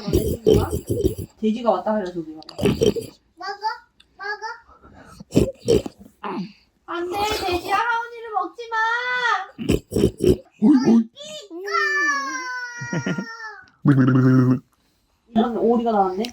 너네 친구가? 돼지가 왔다 하려 저기 봐봐. 먹어. 안돼 돼지야 하은이를 먹지 마. 이런 오리가 나왔네.